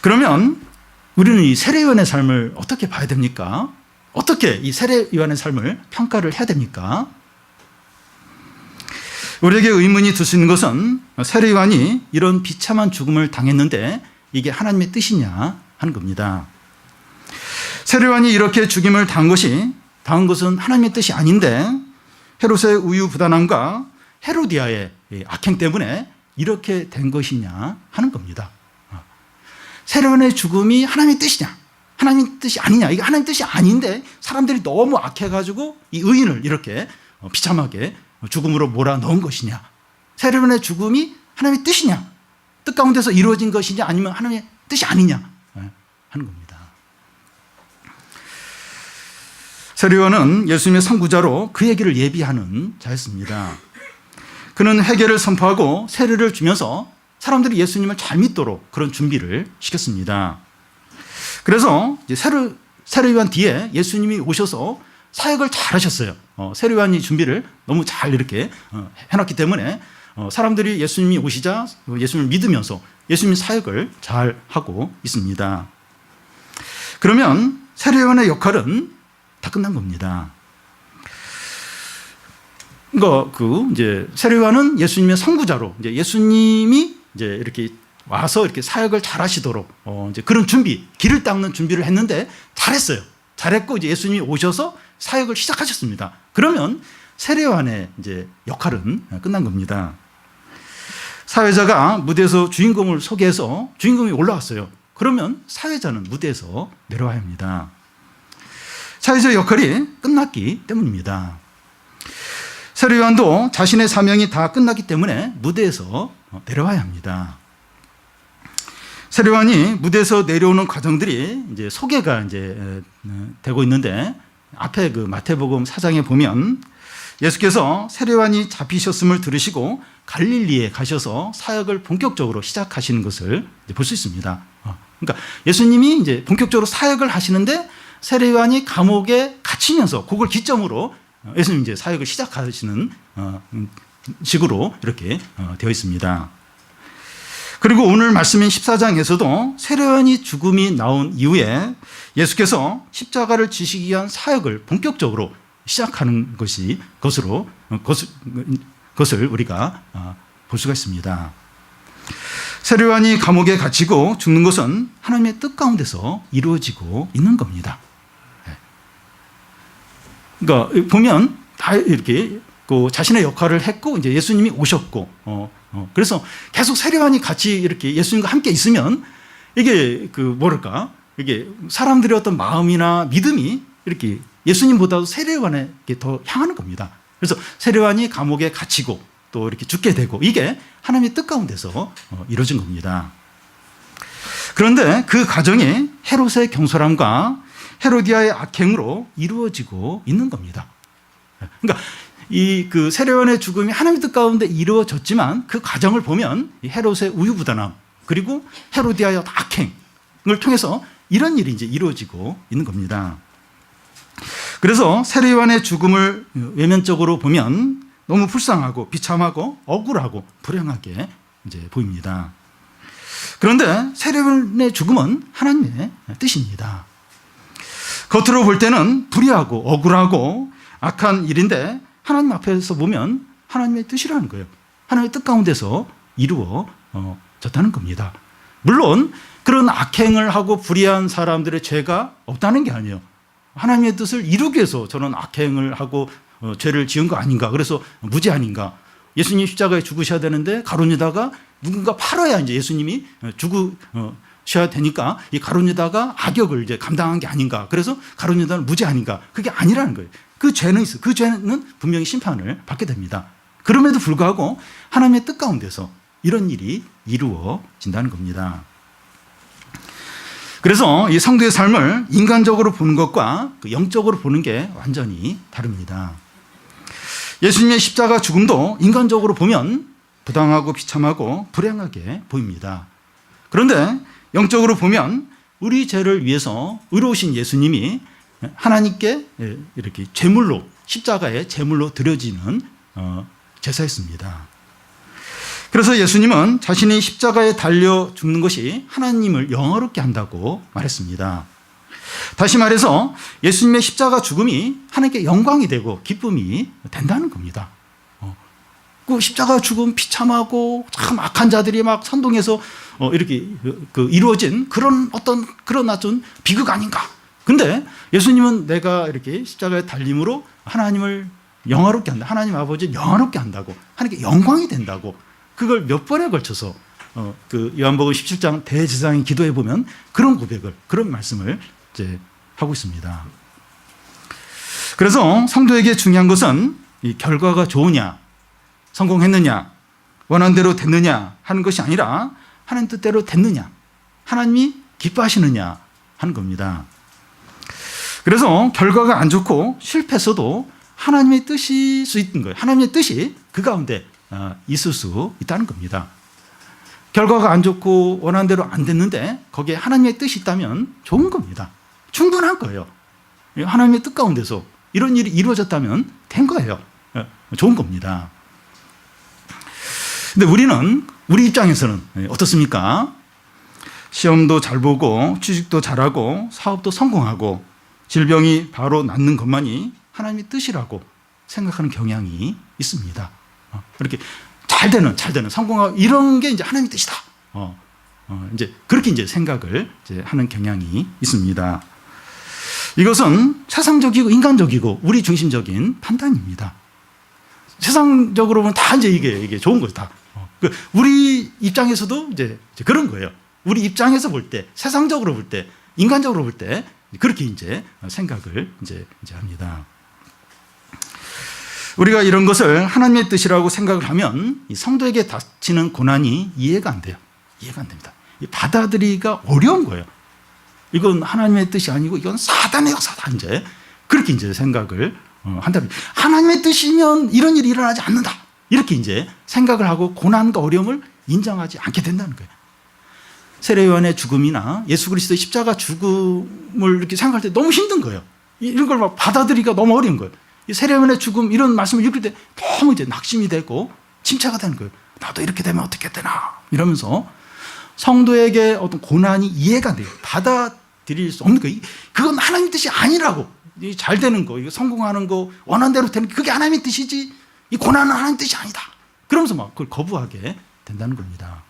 그러면 우리는 이 세례요한의 삶을 어떻게 봐야 됩니까? 어떻게 이 세례요한의 삶을 평가를 해야 됩니까? 우리에게 의문이 들 수 있는 것은 세례요한이 이런 비참한 죽음을 당했는데 이게 하나님의 뜻이냐 하는 겁니다. 세례요한이 이렇게 죽임을 당한 것은 하나님의 뜻이 아닌데 헤롯의 우유부단함과 헤로디아의 악행 때문에 이렇게 된 것이냐 하는 겁니다. 세례요한의 죽음이 하나님의 뜻이냐 하나님의 뜻이 아니냐, 이게 하나님의 뜻이 아닌데 사람들이 너무 악해가지고 이 의인을 이렇게 비참하게 죽음으로 몰아넣은 것이냐, 세례요한의 죽음이 하나님의 뜻이냐, 뜻 가운데서 이루어진 것이냐 아니면 하나님의 뜻이 아니냐 하는 겁니다. 세례요한은 예수님의 선구자로 그 얘기를 예비하는 자였습니다. 그는 회개를 선포하고 세례를 주면서 사람들이 예수님을 잘 믿도록 그런 준비를 시켰습니다. 그래서 이제 세례요한 뒤에 예수님이 오셔서 사역을 잘 하셨어요. 세례요한이 준비를 너무 잘 이렇게 해놨기 때문에 사람들이 예수님이 오시자 예수님을 믿으면서 예수님 사역을 잘 하고 있습니다. 그러면 세례요한의 역할은 다 끝난 겁니다. 이제 세례요한은 예수님의 선구자로 이제 예수님이 이제 이렇게 와서 이렇게 사역을 잘 하시도록 이제 그런 준비, 길을 닦는 준비를 했는데 잘했어요. 잘했고 이제 예수님이 오셔서 사역을 시작하셨습니다. 그러면 세례요한의 이제 역할은 끝난 겁니다. 사회자가 무대에서 주인공을 소개해서 주인공이 올라왔어요. 그러면 사회자는 무대에서 내려와야 합니다. 사회자의 역할이 끝났기 때문입니다. 세례요한도 자신의 사명이 다 끝났기 때문에 무대에서 내려와야 합니다. 세례요한이 무대에서 내려오는 과정들이 이제 소개가 이제 되고 있는데 앞에 그 마태복음 4장에 보면 예수께서 세례요한이 잡히셨음을 들으시고 갈릴리에 가셔서 사역을 본격적으로 시작하시는 것을 볼 수 있습니다. 그러니까 예수님이 이제 본격적으로 사역을 하시는데 세례요한이 감옥에 갇히면서 그걸 기점으로 예수님 이제 사역을 시작하시는 식으로 이렇게 되어 있습니다. 그리고 오늘 말씀인 14장에서도 세례요한이 죽음이 나온 이후에 예수께서 십자가를 지시기 위한 사역을 본격적으로 시작하는 것을 우리가 볼 수가 있습니다. 세례요한이 감옥에 갇히고 죽는 것은 하나님의 뜻 가운데서 이루어지고 있는 겁니다. 그러니까 보면 다 이렇게 그 자신의 역할을 했고 이제 예수님이 오셨고 그래서 계속 세례요한이 같이 이렇게 예수님과 함께 있으면 이게 이게 사람들의 어떤 마음이나 믿음이 이렇게 예수님보다도 세례요한에게 더 향하는 겁니다. 그래서 세례요한이 감옥에 갇히고 또 이렇게 죽게 되고 이게 하나님의 뜻 가운데서 이루어진 겁니다. 그런데 그 과정이 헤롯의 경솔함과 헤로디아의 악행으로 이루어지고 있는 겁니다. 그러니까 그 세례요한의 죽음이 하나님의 뜻 가운데 이루어졌지만 그 과정을 보면 헤롯의 우유부단함 그리고 헤로디아의 악행을 통해서 이런 일이 이제 이루어지고 있는 겁니다. 그래서 세례요한의 죽음을 외면적으로 보면 너무 불쌍하고 비참하고 억울하고 불행하게 이제 보입니다. 그런데 세례요한의 죽음은 하나님의 뜻입니다. 겉으로 볼 때는 불의하고 억울하고 악한 일인데 하나님 앞에서 보면 하나님의 뜻이라는 거예요. 하나님의 뜻 가운데서 이루어졌다는 겁니다. 물론 그런 악행을 하고 불의한 사람들의 죄가 없다는 게 아니에요. 하나님의 뜻을 이루기 위해서 저는 악행을 하고 죄를 지은 거 아닌가, 그래서 무죄 아닌가. 예수님 십자가에 죽으셔야 되는데 가룟유다가 누군가 팔아야 이제 예수님이 죽으셔야 되니까 이 가룟유다가 악역을 이제 감당한 게 아닌가, 그래서 가룟유다는 무죄 아닌가. 그게 아니라는 거예요. 그 죄는 있어요. 그 죄는 분명히 심판을 받게 됩니다. 그럼에도 불구하고 하나님의 뜻 가운데서 이런 일이 이루어진다는 겁니다. 그래서 이 성도의 삶을 인간적으로 보는 것과 영적으로 보는 게 완전히 다릅니다. 예수님의 십자가 죽음도 인간적으로 보면 부당하고 비참하고 불행하게 보입니다. 그런데 영적으로 보면 우리 죄를 위해서 의로우신 예수님이 하나님께 이렇게 제물로, 십자가의 제물로 드려지는 제사였습니다. 그래서 예수님은 자신이 십자가에 달려 죽는 것이 하나님을 영화롭게 한다고 말했습니다. 다시 말해서 예수님의 십자가 죽음이 하나님께 영광이 되고 기쁨이 된다는 겁니다. 그 십자가 죽음 비참하고 참 악한 자들이 막 선동해서 이렇게 이루어진 그런 어떤 비극 아닌가. 근데 예수님은 내가 이렇게 십자가에 달림으로 하나님을 영화롭게 한다. 하나님 아버지를 영화롭게 한다고. 하나님께 영광이 된다고. 그걸 몇 번에 걸쳐서 요한복음 17장 대제사장의 기도해 보면 그런 고백을, 그런 말씀을 이제 하고 있습니다. 그래서 성도에게 중요한 것은 이 결과가 좋으냐, 성공했느냐, 원한대로 됐느냐 하는 것이 아니라 하나님 뜻대로 됐느냐, 하나님이 기뻐하시느냐 하는 겁니다. 그래서 결과가 안 좋고 실패했어도 하나님의 뜻일 수 있는 거예요. 하나님의 뜻이 그 가운데 있을 수 있다는 겁니다. 결과가 안 좋고 원한대로 안 됐는데 거기에 하나님의 뜻이 있다면 좋은 겁니다. 충분한 거예요. 하나님의 뜻 가운데서 이런 일이 이루어졌다면 된 거예요. 좋은 겁니다. 근데 우리 입장에서는 어떻습니까? 시험도 잘 보고 취직도 잘하고 사업도 성공하고 질병이 바로 낫는 것만이 하나님의 뜻이라고 생각하는 경향이 있습니다. 이렇게 잘 되는 성공하고 이런 게 이제 하나님의 뜻이다. 이제 그렇게 이제 생각을 이제 하는 경향이 있습니다. 이것은 세상적이고 인간적이고 우리 중심적인 판단입니다. 세상적으로 보면 다 이제 이게 좋은 거죠, 다. 우리 입장에서도 이제 그런 거예요. 우리 입장에서 볼 때, 세상적으로 볼 때, 인간적으로 볼 때 그렇게 이제 생각을 이제 합니다. 우리가 이런 것을 하나님의 뜻이라고 생각을 하면 이 성도에게 닥치는 고난이 이해가 안 돼요. 이해가 안 됩니다. 받아들이기가 어려운 거예요. 이건 하나님의 뜻이 아니고 이건 사단의 역사다, 이제. 그렇게 이제 생각을 한다면 하나님의 뜻이면 이런 일이 일어나지 않는다. 이렇게 이제 생각을 하고 고난과 어려움을 인정하지 않게 된다는 거예요. 세례요한의 죽음이나 예수 그리스도의 십자가 죽음을 이렇게 생각할 때 너무 힘든 거예요. 이런 걸 막 받아들이기가 너무 어려운 거예요. 세례요한의 죽음 이런 말씀을 읽을 때 너무 이제 낙심이 되고 침체가 되는 거예요. 나도 이렇게 되면 어떻게 되나 이러면서 성도에게 어떤 고난이 이해가 안 돼요. 받아들일 수 없는 거예요. 그건 하나님 뜻이 아니라고. 잘 되는 거, 성공하는 거, 원한대로 되는 게 그게 하나님의 뜻이지 이 고난은 하나님 뜻이 아니다. 그러면서 막 그걸 거부하게 된다는 겁니다.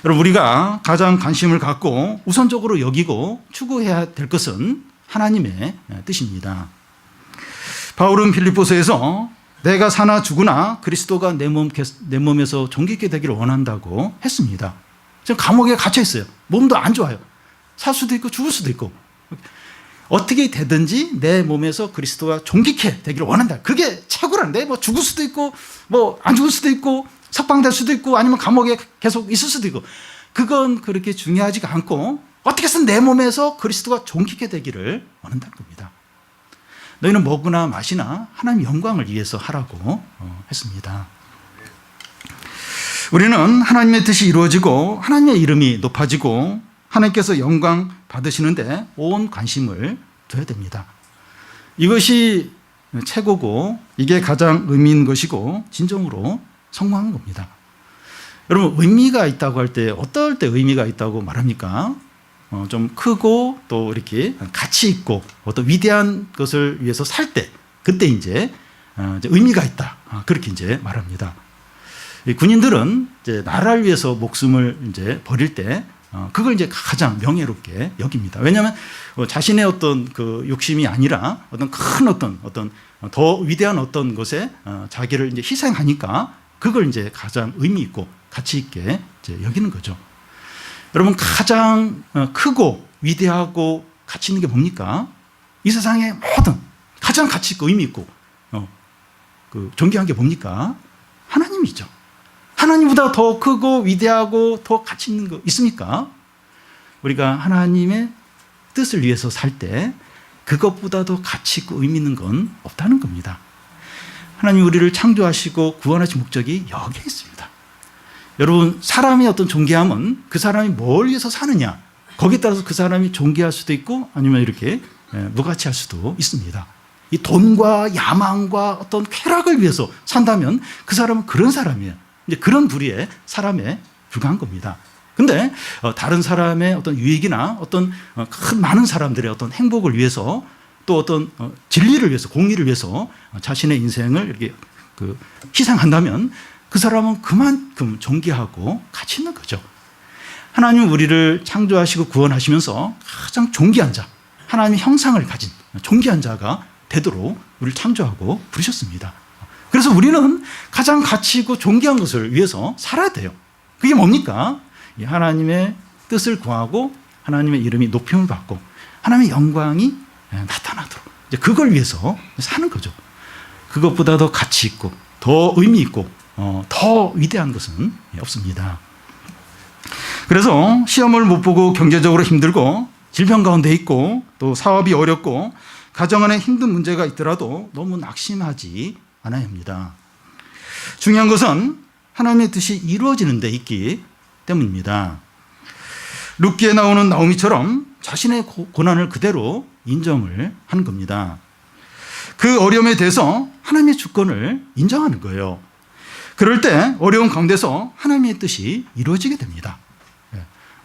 여러분, 우리가 가장 관심을 갖고 우선적으로 여기고 추구해야 될 것은 하나님의 뜻입니다. 바울은 빌립보서에서 내가 사나 죽으나 그리스도가 내 몸에서 존귀케 되기를 원한다고 했습니다. 지금 감옥에 갇혀 있어요. 몸도 안 좋아요. 살 수도 있고 죽을 수도 있고. 어떻게 되든지 내 몸에서 그리스도가 존귀케 되기를 원한다. 그게 최고란데 뭐 죽을 수도 있고 뭐 안 죽을 수도 있고 석방될 수도 있고 아니면 감옥에 계속 있을 수도 있고 그건 그렇게 중요하지가 않고 어떻게 해서 내 몸에서 그리스도가 존귀케 되기를 원한다는 겁니다. 너희는 먹으나 마시나 하나님의 영광을 위해서 하라고 했습니다. 우리는 하나님의 뜻이 이루어지고 하나님의 이름이 높아지고 하나님께서 영광 받으시는데 온 관심을 둬야 됩니다. 이것이 최고고 이게 가장 의미 있는 것이고 진정으로 성공한 겁니다. 여러분, 의미가 있다고 할 때 어떨 때 의미가 있다고 말합니까? 좀 크고 또 이렇게 가치 있고 어떤 위대한 것을 위해서 살 때 그때 이제 의미가 있다. 그렇게 이제 말합니다. 군인들은 이제 나라를 위해서 목숨을 이제 버릴 때 그걸 이제 가장 명예롭게 여깁니다. 왜냐하면 자신의 어떤 그 욕심이 아니라 어떤 큰 어떤 더 위대한 어떤 것에 자기를 이제 희생하니까 그걸 이제 가장 의미 있고 가치 있게 이제 여기는 거죠. 여러분, 가장 크고 위대하고 가치 있는 게 뭡니까? 이 세상의 모든 가장 가치 있고 의미 있고 존귀한 게 뭡니까? 하나님이죠. 하나님보다 더 크고 위대하고 더 가치 있는 거 있습니까? 우리가 하나님의 뜻을 위해서 살 때 그것보다도 가치 있고 의미 있는 건 없다는 겁니다. 하나님 우리를 창조하시고 구원하신 목적이 여기에 있습니다. 여러분, 사람의 어떤 존귀함은 그 사람이 뭘 위해서 사느냐 거기에 따라서 그 사람이 존귀할 수도 있고 아니면 이렇게 무가치할 수도 있습니다. 이 돈과 야망과 어떤 쾌락을 위해서 산다면 그 사람은 그런 사람이에요. 이제 그런 부류의 사람에 불과한 겁니다. 근데 다른 사람의 어떤 유익이나 어떤 많은 사람들의 어떤 행복을 위해서 또 어떤 진리를 위해서 공의를 위해서 자신의 인생을 이렇게 희생한다면 그 사람은 그만큼 존귀하고 가치 있는 거죠. 하나님은 우리를 창조하시고 구원하시면서 가장 존귀한 자, 하나님의 형상을 가진 존귀한 자가 되도록 우리를 창조하고 부르셨습니다. 그래서 우리는 가장 가치 있고 존귀한 것을 위해서 살아야 돼요. 그게 뭡니까? 하나님의 뜻을 구하고 하나님의 이름이 높임을 받고 하나님의 영광이 나타나도록 이제 그걸 위해서 사는 거죠. 그것보다 더 가치 있고 더 의미 있고 더 위대한 것은 없습니다. 그래서 시험을 못 보고 경제적으로 힘들고 질병 가운데 있고 또 사업이 어렵고 가정 안에 힘든 문제가 있더라도 너무 낙심하지 않아야 합니다. 중요한 것은 하나님의 뜻이 이루어지는 데 있기 때문입니다. 룻기에 나오는 나오미처럼 자신의 고난을 그대로 인정을 하는 겁니다. 그 어려움에 대해서 하나님의 주권을 인정하는 거예요. 그럴 때 어려운 가운데서 하나님의 뜻이 이루어지게 됩니다.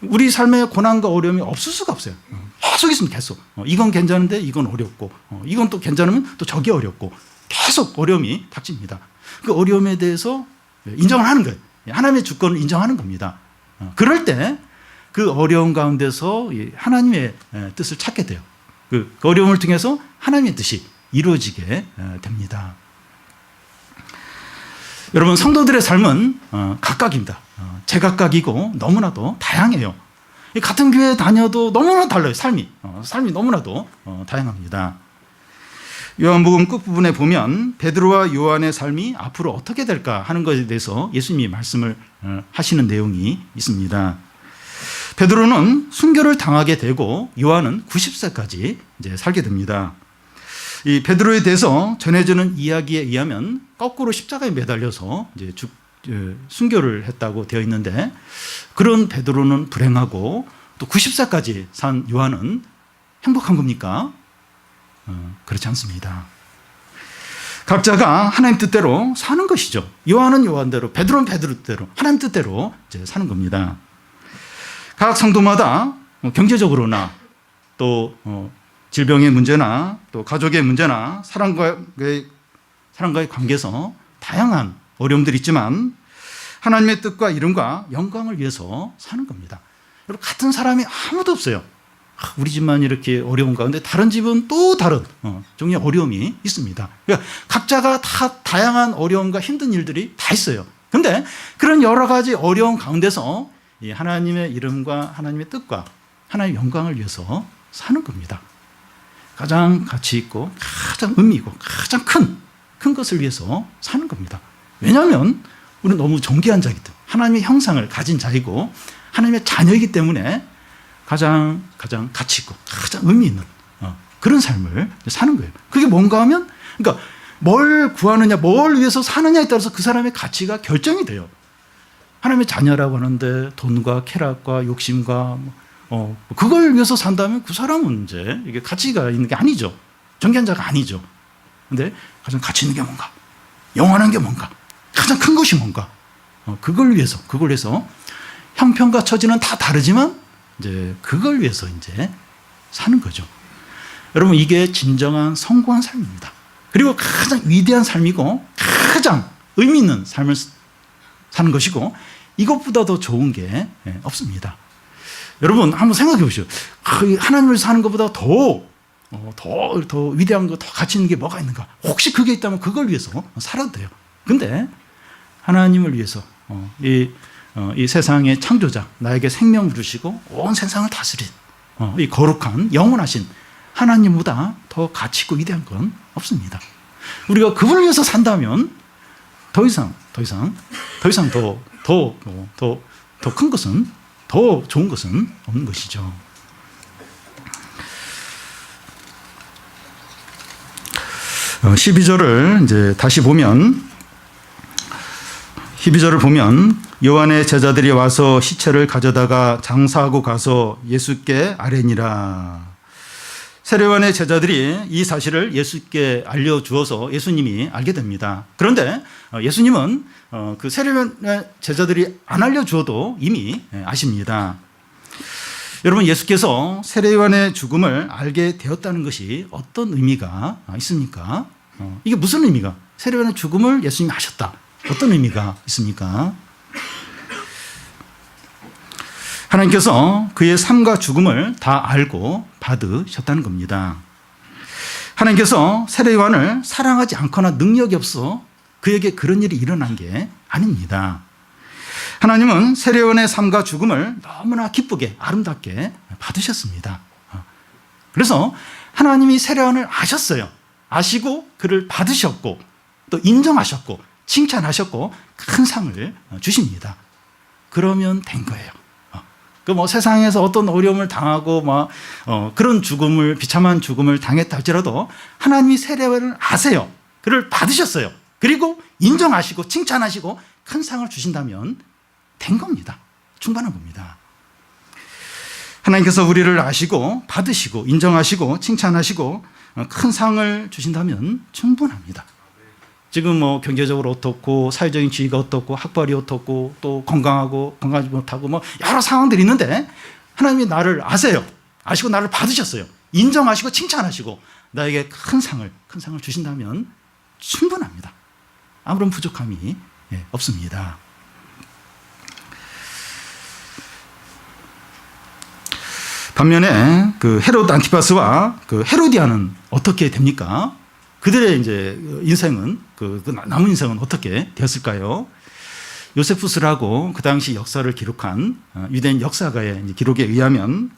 우리 삶에 고난과 어려움이 없을 수가 없어요. 계속 있으면 계속. 이건 괜찮은데 이건 어렵고, 이건 또 괜찮으면 또 저게 어렵고, 계속 어려움이 닥칩니다. 그 어려움에 대해서 인정을 하는 거예요. 하나님의 주권을 인정하는 겁니다. 그럴 때 그 어려움 가운데서 하나님의 뜻을 찾게 돼요. 그 어려움을 통해서 하나님의 뜻이 이루어지게 됩니다. 여러분, 성도들의 삶은 각각입니다. 제각각이고 너무나도 다양해요. 같은 교회에 다녀도 너무나 달라요. 삶이 너무나도 다양합니다. 요한복음 끝부분에 보면 베드로와 요한의 삶이 앞으로 어떻게 될까 하는 것에 대해서 예수님이 말씀을 하시는 내용이 있습니다. 베드로는 순교를 당하게 되고 요한은 90세까지 이제 살게 됩니다. 이 베드로에 대해서 전해지는 이야기에 의하면 거꾸로 십자가에 매달려서 이제 순교를 했다고 되어 있는데, 그런 베드로는 불행하고 또 90세까지 산 요한은 행복한 겁니까? 그렇지 않습니다. 각자가 하나님 뜻대로 사는 것이죠. 요한은 요한대로, 베드로는 베드로대로, 하나님 뜻대로 이제 사는 겁니다. 각 성도마다 경제적으로나 또 질병의 문제나 또 가족의 문제나 사람과의 관계에서 다양한 어려움들이 있지만 하나님의 뜻과 이름과 영광을 위해서 사는 겁니다. 여러분, 같은 사람이 아무도 없어요. 우리 집만 이렇게 어려운 가운데 다른 집은 또 다른 종류의 어려움이 있습니다. 그러니까 각자가 다 다양한 어려움과 힘든 일들이 다 있어요. 그런데 그런 여러 가지 어려운 가운데서 이 하나님의 이름과 하나님의 뜻과 하나님의 영광을 위해서 사는 겁니다. 가장 가치 있고 가장 의미 있고 가장 큰 것을 위해서 사는 겁니다. 왜냐하면 우리는 너무 존귀한 자이기 때문에, 하나님의 형상을 가진 자이고 하나님의 자녀이기 때문에 가장 가치 있고 가장 의미 있는 그런 삶을 사는 거예요. 그게 뭔가 하면, 그러니까 뭘 구하느냐, 뭘 위해서 사느냐에 따라서 그 사람의 가치가 결정이 돼요. 하나님의 자녀라고 하는데 돈과 쾌락과 욕심과 그걸 위해서 산다면 그 사람은 이제 이게 가치가 있는 게 아니죠. 존귀한 자가 아니죠. 근데 가장 가치 있는 게 뭔가, 영원한 게 뭔가, 가장 큰 것이 뭔가, 그걸 위해서 형편과 처지는 다 다르지만 이제 그걸 위해서 이제 사는 거죠. 여러분, 이게 진정한 성공한 삶입니다. 그리고 가장 위대한 삶이고 가장 의미 있는 삶을 사는 것이고, 이것보다 더 좋은 게 없습니다. 여러분, 한번 생각해 보시죠. 하나님을 사는 것보다 더 위대한 거, 더 가치 있는 게 뭐가 있는가? 혹시 그게 있다면 그걸 위해서 살아도 돼요. 근데 하나님을 위해서 이 세상의 창조자, 나에게 생명을 주시고 온 세상을 다스린 이 거룩한 영원하신 하나님보다 더 가치 있고 위대한 건 없습니다. 우리가 그분을 위해서 산다면 더 이상 더 큰 것은, 더 좋은 것은 없는 것이죠. 어, 12절을 이제 다시 보면, 12절을 보면 요한의 제자들이 와서 시체를 가져다가 장사하고 가서 예수께 아뢰니라. 세례요한의 제자들이 이 사실을 예수께 알려주어서 예수님이 알게 됩니다. 그런데 예수님은 그 세례요한의 제자들이 안 알려주어도 이미 아십니다. 여러분, 예수께서 세례요한의 죽음을 알게 되었다는 것이 어떤 의미가 있습니까? 이게 무슨 의미가? 세례요한의 죽음을 예수님이 아셨다. 어떤 의미가 있습니까? 하나님께서 그의 삶과 죽음을 다 알고 받으셨다는 겁니다. 하나님께서 세례요한을 사랑하지 않거나 능력이 없어 그에게 그런 일이 일어난 게 아닙니다. 하나님은 세례요한의 삶과 죽음을 너무나 기쁘게 아름답게 받으셨습니다. 그래서 하나님이 세례요한을 아셨어요. 아시고 그를 받으셨고 또 인정하셨고 칭찬하셨고 큰 상을 주십니다. 그러면 된 거예요. 세상에서 어떤 어려움을 당하고 그런 죽음을, 비참한 죽음을 당했다 할지라도 하나님이 세례요한을 아세요. 그를 받으셨어요. 그리고 인정하시고 칭찬하시고 큰 상을 주신다면 된 겁니다. 충분한 겁니다. 하나님께서 우리를 아시고 받으시고 인정하시고 칭찬하시고 큰 상을 주신다면 충분합니다. 지금 경제적으로 어떻고 사회적인 지위가 어떻고 학벌이 어떻고 또 건강하지 못하고 여러 상황들이 있는데 하나님이 나를 아세요. 아시고 나를 받으셨어요. 인정하시고 칭찬하시고 나에게 큰 상을 주신다면 충분합니다. 아무런 부족함이 없습니다. 반면에 그 헤롯 안티파스와 그 헤로디아는 어떻게 됩니까? 그들의 이제 인생은 그 남은 인생은 어떻게 되었을까요? 요세푸스라고 그 당시 역사를 기록한 유대인 역사가의 기록에 의하면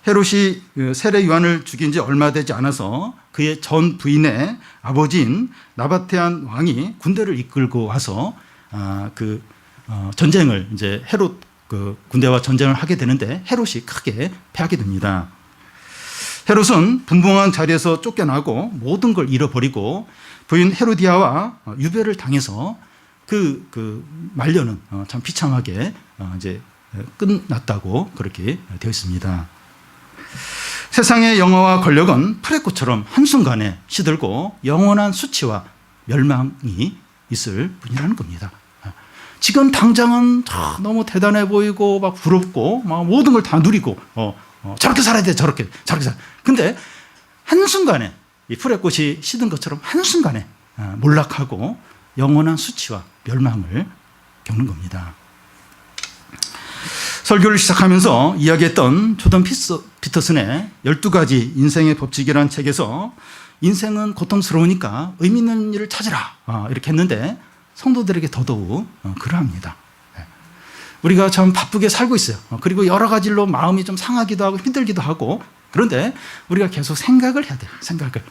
헤롯이 세례 요한을 죽인 지 얼마 되지 않아서 그의 전 부인의 아버지인 나바테안 왕이 군대를 이끌고 와서 전쟁을 이제 헤롯 그 군대와 전쟁을 하게 되는데 헤롯이 크게 패하게 됩니다. 헤롯은 분봉한 자리에서 쫓겨나고 모든 걸 잃어버리고 부인 헤로디아와 유배를 당해서 그 말년은 참 비참하게 이제 끝났다고 그렇게 되어 있습니다. 세상의 영화와 권력은 풀의꽃처럼 한순간에 시들고 영원한 수치와 멸망이 있을 뿐이라는 겁니다. 지금 당장은 너무 대단해 보이고 막 부럽고 막 모든 걸 다 누리고 저렇게 살아야 돼, 저렇게 살아. 근데 한순간에 이 풀의 꽃이 시든 것처럼 한순간에 몰락하고 영원한 수치와 멸망을 겪는 겁니다. 설교를 시작하면서 이야기했던 조던 피터슨의 12가지 인생의 법칙이라는 책에서 인생은 고통스러우니까 의미 있는 일을 찾으라 이렇게 했는데 성도들에게 더더욱 그러합니다. 우리가 참 바쁘게 살고 있어요. 그리고 여러 가지 일로 마음이 좀 상하기도 하고 힘들기도 하고 그런데 우리가 계속 생각을 해야 돼요. 생각을.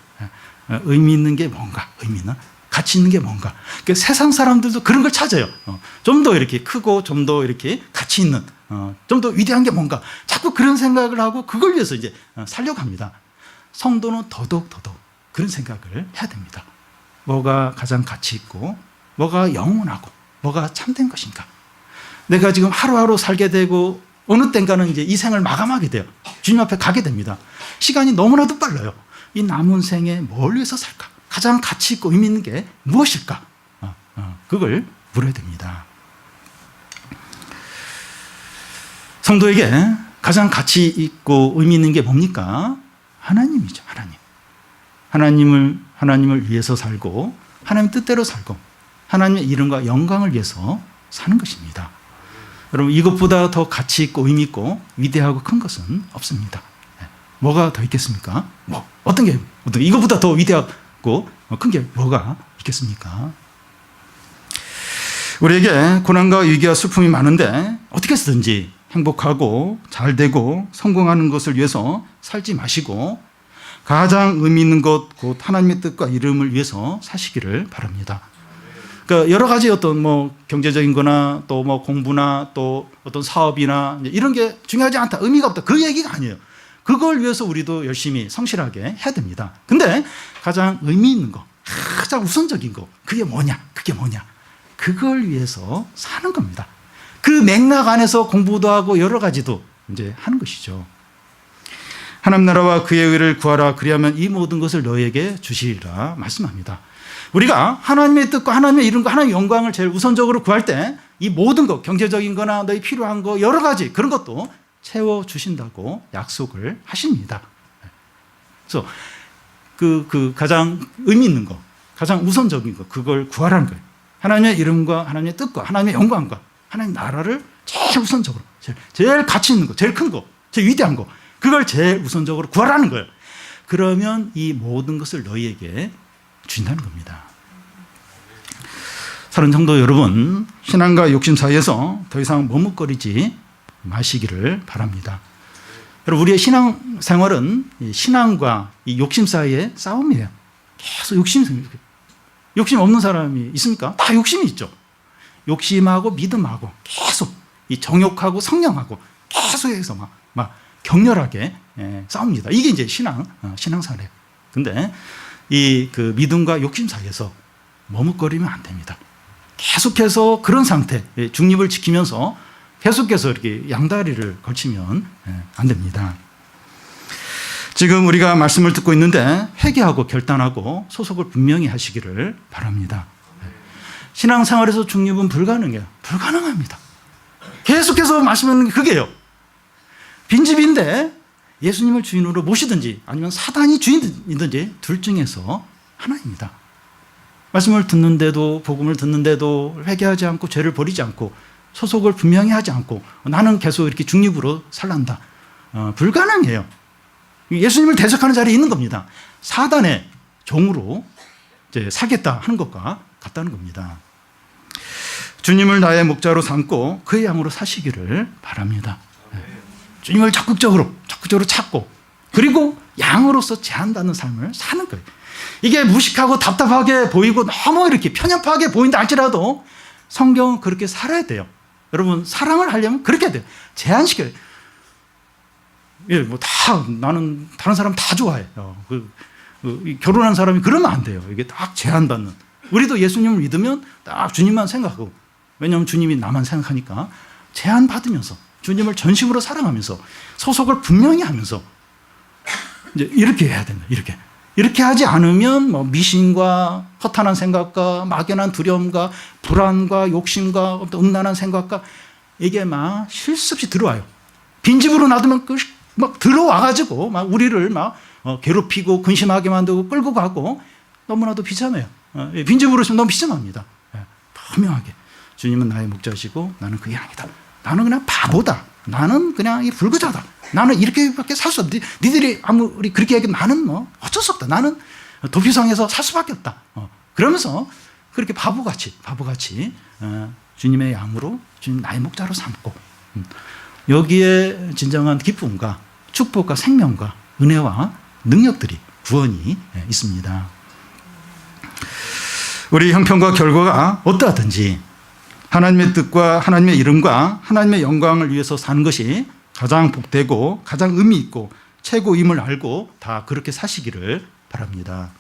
의미 있는 게 뭔가, 의미 있는, 가치 있는 게 뭔가. 그러니까 세상 사람들도 그런 걸 찾아요. 좀 더 이렇게 크고 좀 더 이렇게 가치 있는, 좀 더 위대한 게 뭔가. 자꾸 그런 생각을 하고 그걸 위해서 이제 살려고 합니다. 성도는 더더욱 그런 생각을 해야 됩니다. 뭐가 가장 가치 있고 뭐가 영원하고 뭐가 참된 것인가. 내가 지금 하루하루 살게 되고 어느 땐가는 이제 이 생을 마감하게 돼요. 주님 앞에 가게 됩니다. 시간이 너무나도 빨라요. 이 남은 생에 뭘 위해서 살까? 가장 가치 있고 의미 있는 게 무엇일까? 그걸 물어야 됩니다. 성도에게 가장 가치 있고 의미 있는 게 뭡니까? 하나님이죠. 하나님을 위해서 살고 하나님 뜻대로 살고 하나님의 이름과 영광을 위해서 사는 것입니다. 여러분, 이것보다 더 가치 있고 의미 있고 위대하고 큰 것은 없습니다. 뭐가 더 있겠습니까? 어떤 게 이것보다 더 위대하고 큰 게 뭐가 있겠습니까? 우리에게 고난과 위기와 슬픔이 많은데 어떻게 해서든지 행복하고 잘 되고 성공하는 것을 위해서 살지 마시고 가장 의미 있는 것, 곧 하나님의 뜻과 이름을 위해서 사시기를 바랍니다. 그러니까 여러 가지 어떤 경제적인 거나 또 공부나 또 어떤 사업이나 이런 게 중요하지 않다, 의미가 없다, 그 얘기가 아니에요. 그걸 위해서 우리도 열심히 성실하게 해야 됩니다. 근데 가장 의미 있는 거, 가장 우선적인 거, 그게 뭐냐? 그걸 위해서 사는 겁니다. 그 맥락 안에서 공부도 하고 여러 가지도 이제 하는 것이죠. 하나님 나라와 그의 의를 구하라. 그리하면 이 모든 것을 너희에게 주시리라 말씀합니다. 우리가 하나님의 뜻과 하나님의 이름과 하나님의 영광을 제일 우선적으로 구할 때 이 모든 것, 경제적인 거나 너희 필요한 거 여러 가지 그런 것도 채워주신다고 약속을 하십니다. 그래서 그 가장 의미 있는 거, 가장 우선적인 거, 그걸 구하라는 거예요. 하나님의 이름과 하나님의 뜻과 하나님의 영광과 하나님 나라를 제일 우선적으로, 제일 가치 있는 거, 제일 큰 거, 제일 위대한 거, 그걸 제일 우선적으로 구하라는 거예요. 그러면 이 모든 것을 너희에게 주신다는 겁니다. 사랑하는 성도 여러분, 신앙과 욕심 사이에서 더 이상 머뭇거리지 마시기를 바랍니다. 여러분, 우리의 신앙 생활은 신앙과 이 욕심 사이의 싸움이에요. 계속 욕심 없는 사람이 있습니까? 다 욕심이 있죠. 욕심하고 믿음하고 계속 이 정욕하고 성령하고 계속해서 막 격렬하게 싸웁니다. 이게 이제 신앙생활이에요. 근데 이 그 믿음과 욕심 사이에서 머뭇거리면 안 됩니다. 계속해서 그런 상태, 중립을 지키면서 계속해서 이렇게 양다리를 걸치면 안 됩니다. 지금 우리가 말씀을 듣고 있는데 회개하고 결단하고 소속을 분명히 하시기를 바랍니다. 신앙생활에서 중립은 불가능해요. 불가능합니다. 계속해서 말씀하는 게 그게요. 빈집인데 예수님을 주인으로 모시든지 아니면 사단이 주인이든지 둘 중에서 하나입니다. 말씀을 듣는데도, 복음을 듣는데도 회개하지 않고 죄를 버리지 않고 소속을 분명히 하지 않고 나는 계속 이렇게 중립으로 살란다. 불가능해요. 예수님을 대적하는 자리에 있는 겁니다. 사단의 종으로 이제 살겠다 하는 것과 같다는 겁니다. 주님을 나의 목자로 삼고 그의 양으로 사시기를 바랍니다. 주님을 적극적으로 찾고 그리고 양으로서 제한받는 삶을 사는 거예요. 이게 무식하고 답답하게 보이고 너무 이렇게 편협하게 보인다 할지라도 성경은 그렇게 살아야 돼요. 여러분, 사랑을 하려면 그렇게 돼요. 제한시켜요. 예, 뭐 나는 다른 사람 다 좋아해. 결혼한 사람이 그러면 안 돼요. 이게 딱 제한받는. 우리도 예수님을 믿으면 딱 주님만 생각하고, 왜냐하면 주님이 나만 생각하니까 제한받으면서 주님을 전심으로 사랑하면서 소속을 분명히 하면서 이제 이렇게 해야 된다. 이렇게 하지 않으면 뭐 미신과 허탄한 생각과 막연한 두려움과 불안과 욕심과 음란한 생각과 이게 막 쉴 수 없이 들어와요. 빈집으로 놔두면 막 들어와가지고 막 우리를 막 괴롭히고 근심하게 만들고 끌고 가고 너무나도 비참해요. 빈집으로 있으면 너무 비참합니다. 분명하게 주님은 나의 목자시고 나는 그의 양이다. 나는 그냥 바보다. 나는 그냥 이 불구자다. 나는 이렇게밖에 살 수 없다. 니들이 아무리 그렇게 얘기하면 나는 뭐 어쩔 수 없다. 나는 도피성에서 살 수밖에 없다. 그러면서 그렇게 바보같이 주님의 양으로 주님 나의 목자로 삼고 여기에 진정한 기쁨과 축복과 생명과 은혜와 능력들이 구원이 있습니다. 우리 형편과 결과가 어떠하든지 하나님의 뜻과 하나님의 이름과 하나님의 영광을 위해서 사는 것이 가장 복되고 가장 의미 있고 최고임을 알고 다 그렇게 사시기를 바랍니다.